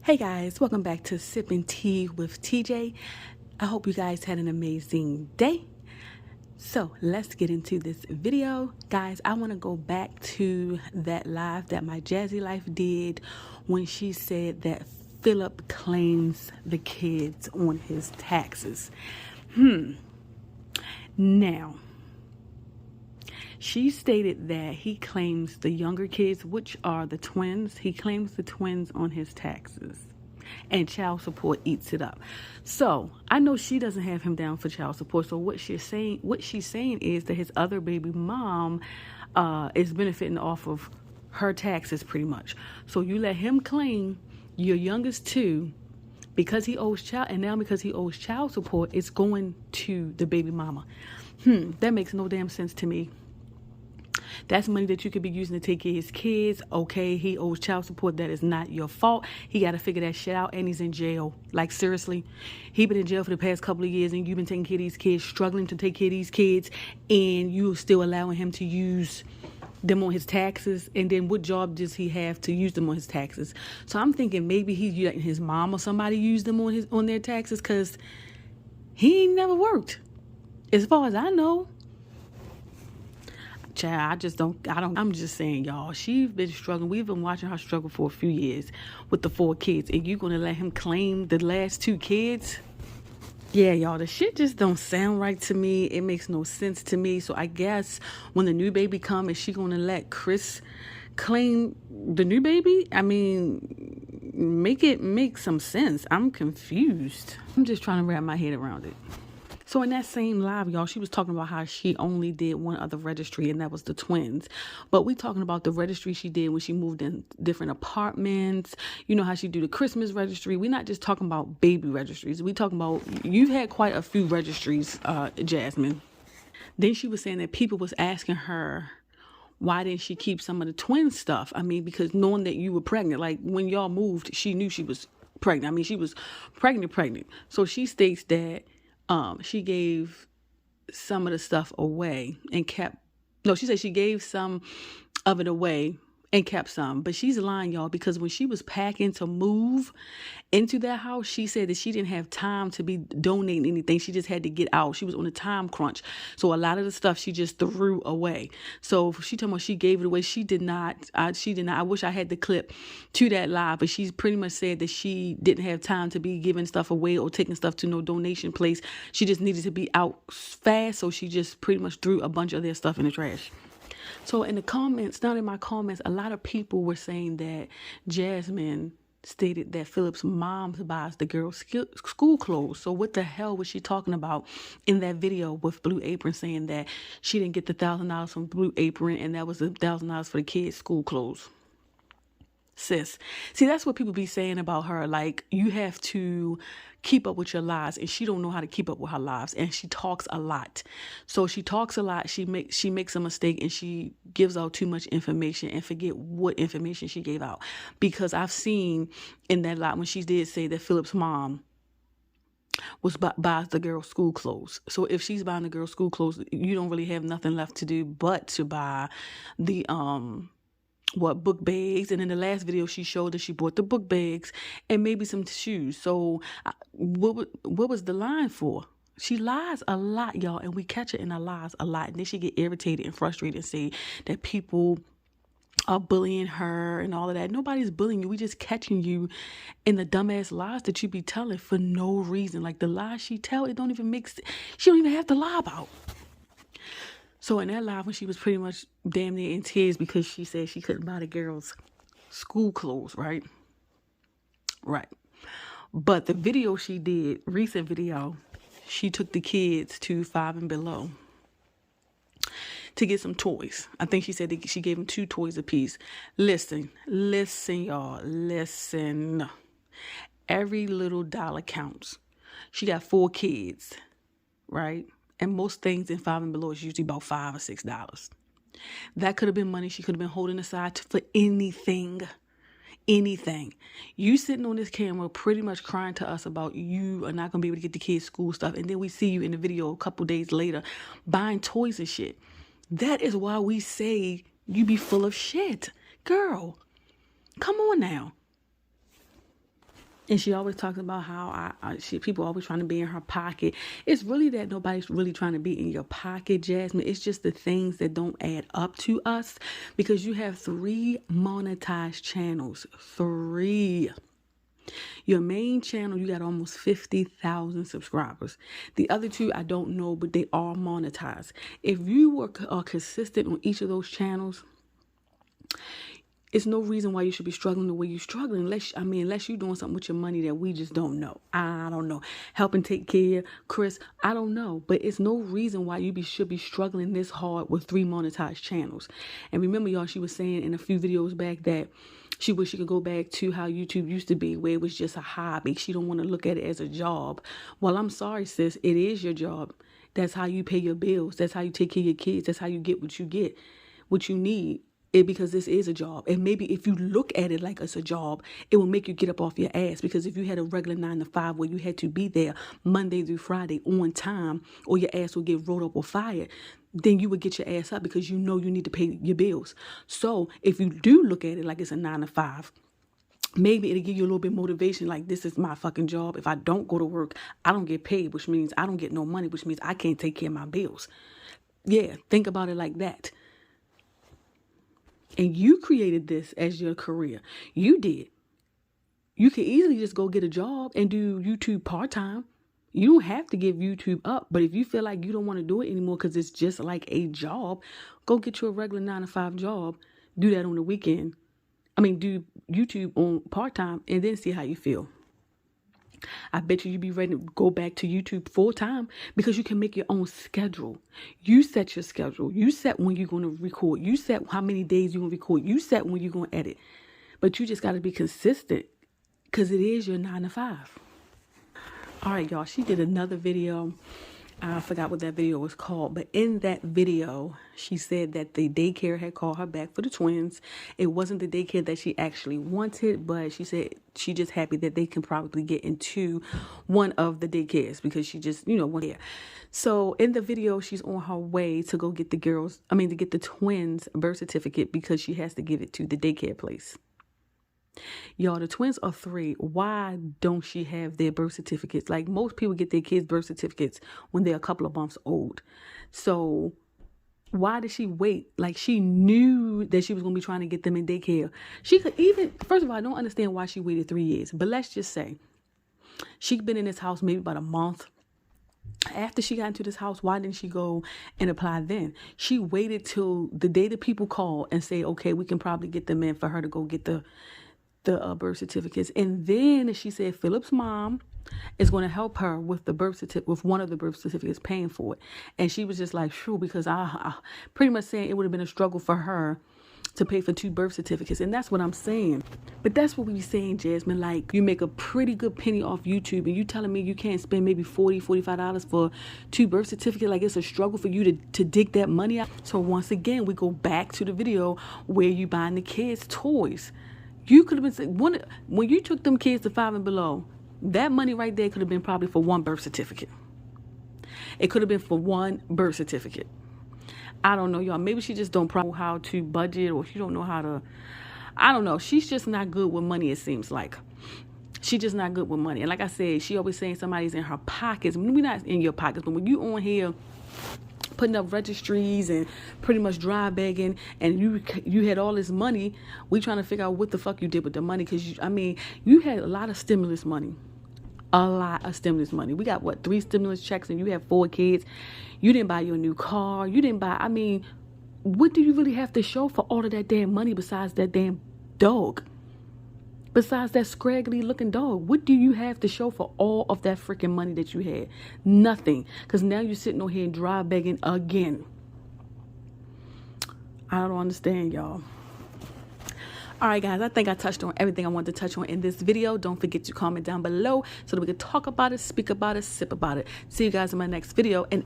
Hey guys, welcome back to Sipping Tea with TJ. I hope you guys had an amazing day. So let's get into this video. Guys, I want to go back to that live that my Jazzy Life did when she said that Phillip claims the kids on his taxes. Now, she stated that he claims the younger kids, which are the twins, he claims the twins on his taxes. And child support eats it up. So I know she doesn't have him down for child support. So what she's saying is that his other baby mom is benefiting off of her taxes pretty much. So you let him claim your youngest two because he owes child support, it's going to the baby mama. That makes no damn sense to me. That's money that you could be using to take care of his kids. Okay, he owes child support. That is not your fault. He got to figure that shit out, and he's in jail. Like, seriously. He been in jail for the past couple of years, and you've been taking care of these kids, struggling to take care of these kids, and you're still allowing him to use them on his taxes. And then what job does he have to use them on his taxes? So I'm thinking maybe he's letting his mom or somebody use them on their taxes because he ain't never worked. As far as I know. Child, I'm just saying, y'all, she's been struggling. We've been watching her struggle for a few years with the 4 kids. And you going to let him claim the last 2 kids? Yeah, y'all, the shit just don't sound right to me. It makes no sense to me. So I guess when the new baby come, is she going to let Chris claim the new baby? I mean, make some sense. I'm confused. I'm just trying to wrap my head around it. So in that same live, y'all, she was talking about how she only did one other registry, and that was the twins. But we talking about the registry she did when she moved in different apartments. You know how she do the Christmas registry. We're not just talking about baby registries. We talking about, you've had quite a few registries, Jasmine. Then she was saying that people was asking her, why didn't she keep some of the twin stuff? I mean, because knowing that you were pregnant, like when y'all moved, she knew she was pregnant. I mean, she was pregnant. So she states that she gave some of the stuff away and she said she gave some of it away and kept some. But she's lying, y'all, because when she was packing to move into that house, she said that she didn't have time to be donating anything. She just had to get out. She was on a time crunch. So a lot of the stuff she just threw away. So she told me she gave it away. She did not. I wish I had the clip to that live, but she pretty much said that she didn't have time to be giving stuff away or taking stuff to no donation place. She just needed to be out fast. So she just pretty much threw a bunch of their stuff in the trash. So in the comments, down in my comments, a lot of people were saying that Jasmine stated that Phillip's mom buys the girls school clothes. So what the hell was she talking about in that video with Blue Apron, saying that she didn't get the $1,000 from Blue Apron and that was the $1,000 for the kids' school clothes? Sis, see, that's what people be saying about her. Like, you have to keep up with your lies, and she don't know how to keep up with her lives, and she talks a lot. So she talks a lot. She makes a mistake, and she gives out too much information and forget what information she gave out. Because I've seen in that lot when she did say that Phillip's mom buys the girl school clothes. So if she's buying the girl school clothes, you don't really have nothing left to do but to buy the book bags. And in the last video she showed that she bought the book bags and maybe some shoes. So what was the line for? She lies a lot, y'all, and we catch her in her lies a lot, and then she get irritated and frustrated and say that people are bullying her and all of that. Nobody's bullying you. We just catching you in the dumbass lies that you be telling for no reason. Like the lies she tell, it don't even make sense. She don't even have to lie about. So in that live, when she was pretty much damn near in tears because she said she couldn't buy the girls school clothes, right? Right. But the video she did, recent video, she took the kids to 5 and below to get some toys. I think she said that she gave them 2 toys apiece. Listen, y'all, listen. Every little dollar counts. She got 4 kids, right? And most things in 5 and below is usually about $5 or $6. That could have been money she could have been holding aside for anything. You sitting on this camera pretty much crying to us about you are not going to be able to get the kids school stuff. And then we see you in the video a couple days later buying toys and shit. That is why we say you be full of shit. Girl, come on now. And she always talks about how people always trying to be in her pocket. It's really that nobody's really trying to be in your pocket, Jasmine. It's just the things that don't add up to us, because you have 3 monetized channels. 3. Your main channel, you got almost 50,000 subscribers. The other 2, I don't know, but they are monetized. If you were consistent on each of those channels, it's no reason why you should be struggling the way you're struggling, unless you're doing something with your money that we just don't know. I don't know. Helping take care, Chris, I don't know. But it's no reason why you should be struggling this hard with 3 monetized channels. And remember, y'all, she was saying in a few videos back that she wish she could go back to how YouTube used to be, where it was just a hobby. She don't want to look at it as a job. Well, I'm sorry, sis. It is your job. That's how you pay your bills. That's how you take care of your kids. That's how you get, what you need. Because this is a job. And maybe if you look at it like it's a job, it will make you get up off your ass. Because if you had a regular 9 to 5 where you had to be there Monday through Friday on time, or your ass will get rolled up or fired, then you would get your ass up because you know you need to pay your bills. So if you do look at it like it's a 9 to 5, maybe it'll give you a little bit of motivation, like, this is my fucking job. If I don't go to work, I don't get paid, which means I don't get no money, which means I can't take care of my bills. Yeah, think about it like that. And you created this as your career. You did. You could easily just go get a job and do YouTube part-time. You don't have to give YouTube up. But if you feel like you don't want to do it anymore because it's just like a job, go get you a regular 9 to 5 job. Do that on the weekend. Do YouTube on part-time and then see how you feel. I bet you'd be ready to go back to YouTube full time, because you can make your own schedule. You set your schedule. You set when you're going to record. You set how many days you're going to record. You set when you're going to edit. But you just got to be consistent, because it is your 9 to 5. All right, y'all. She did another video. I forgot what that video was called, but in that video, she said that the daycare had called her back for the twins. It wasn't the daycare that she actually wanted, but she said she just happy that they can probably get into one of the daycares, because she just, wanted there. So in the video, she's on her way to go get to get the twins' birth certificate, because she has to give it to the daycare place. Y'all, the twins are 3. Why don't she have their birth certificates? Like, most people get their kids' birth certificates when they're a couple of months old. So why did she wait? Like, she knew that she was going to be trying to get them in daycare. She could even, first of all, I don't understand why she waited 3 years. But let's just say she'd been in this house maybe about a month. After she got into this house, why didn't she go and apply then? She waited till the day that people call and say, okay, we can probably get them in, for her to go get the birth certificates. And then she said Phillip's mom is going to help her with the birth certificate, with one of the birth certificates, paying for it. And she was just like, sure, because I pretty much saying it would have been a struggle for her to pay for 2 birth certificates. And that's what I'm saying. But that's what we be saying, Jasmine. Like, you make a pretty good penny off YouTube, and you telling me you can't spend maybe $40, $45 for 2 birth certificates. Like, it's a struggle for you to dig that money out. So once again, we go back to the video where you buying the kids toys. You could have been, when you took them kids to 5 and below, that money right there could have been probably for 1 birth certificate. It could have been for 1 birth certificate. I don't know, y'all. Maybe she just don't know how to budget, or she don't know how to, I don't know. She's just not good with money, it seems like. She's just not good with money. And like I said, she always saying somebody's in her pockets. We're not in your pockets, but when you on here putting up registries and pretty much dry begging, and you had all this money, we trying to figure out what the fuck you did with the money, because you had a lot of stimulus money. A lot of stimulus money. We got 3 stimulus checks, and you have 4 kids. You didn't buy your new car. You didn't buy, what do you really have to show for all of that damn money besides that damn dog? Besides that scraggly looking dog, what do you have to show for all of that freaking money that you had? Nothing. Because now you're sitting on here and dry begging again. I don't understand, y'all. All right, guys, I think I touched on everything I wanted to touch on in this video. Don't forget to comment down below so that we can talk about it, speak about it, sip about it. See you guys in my next video. And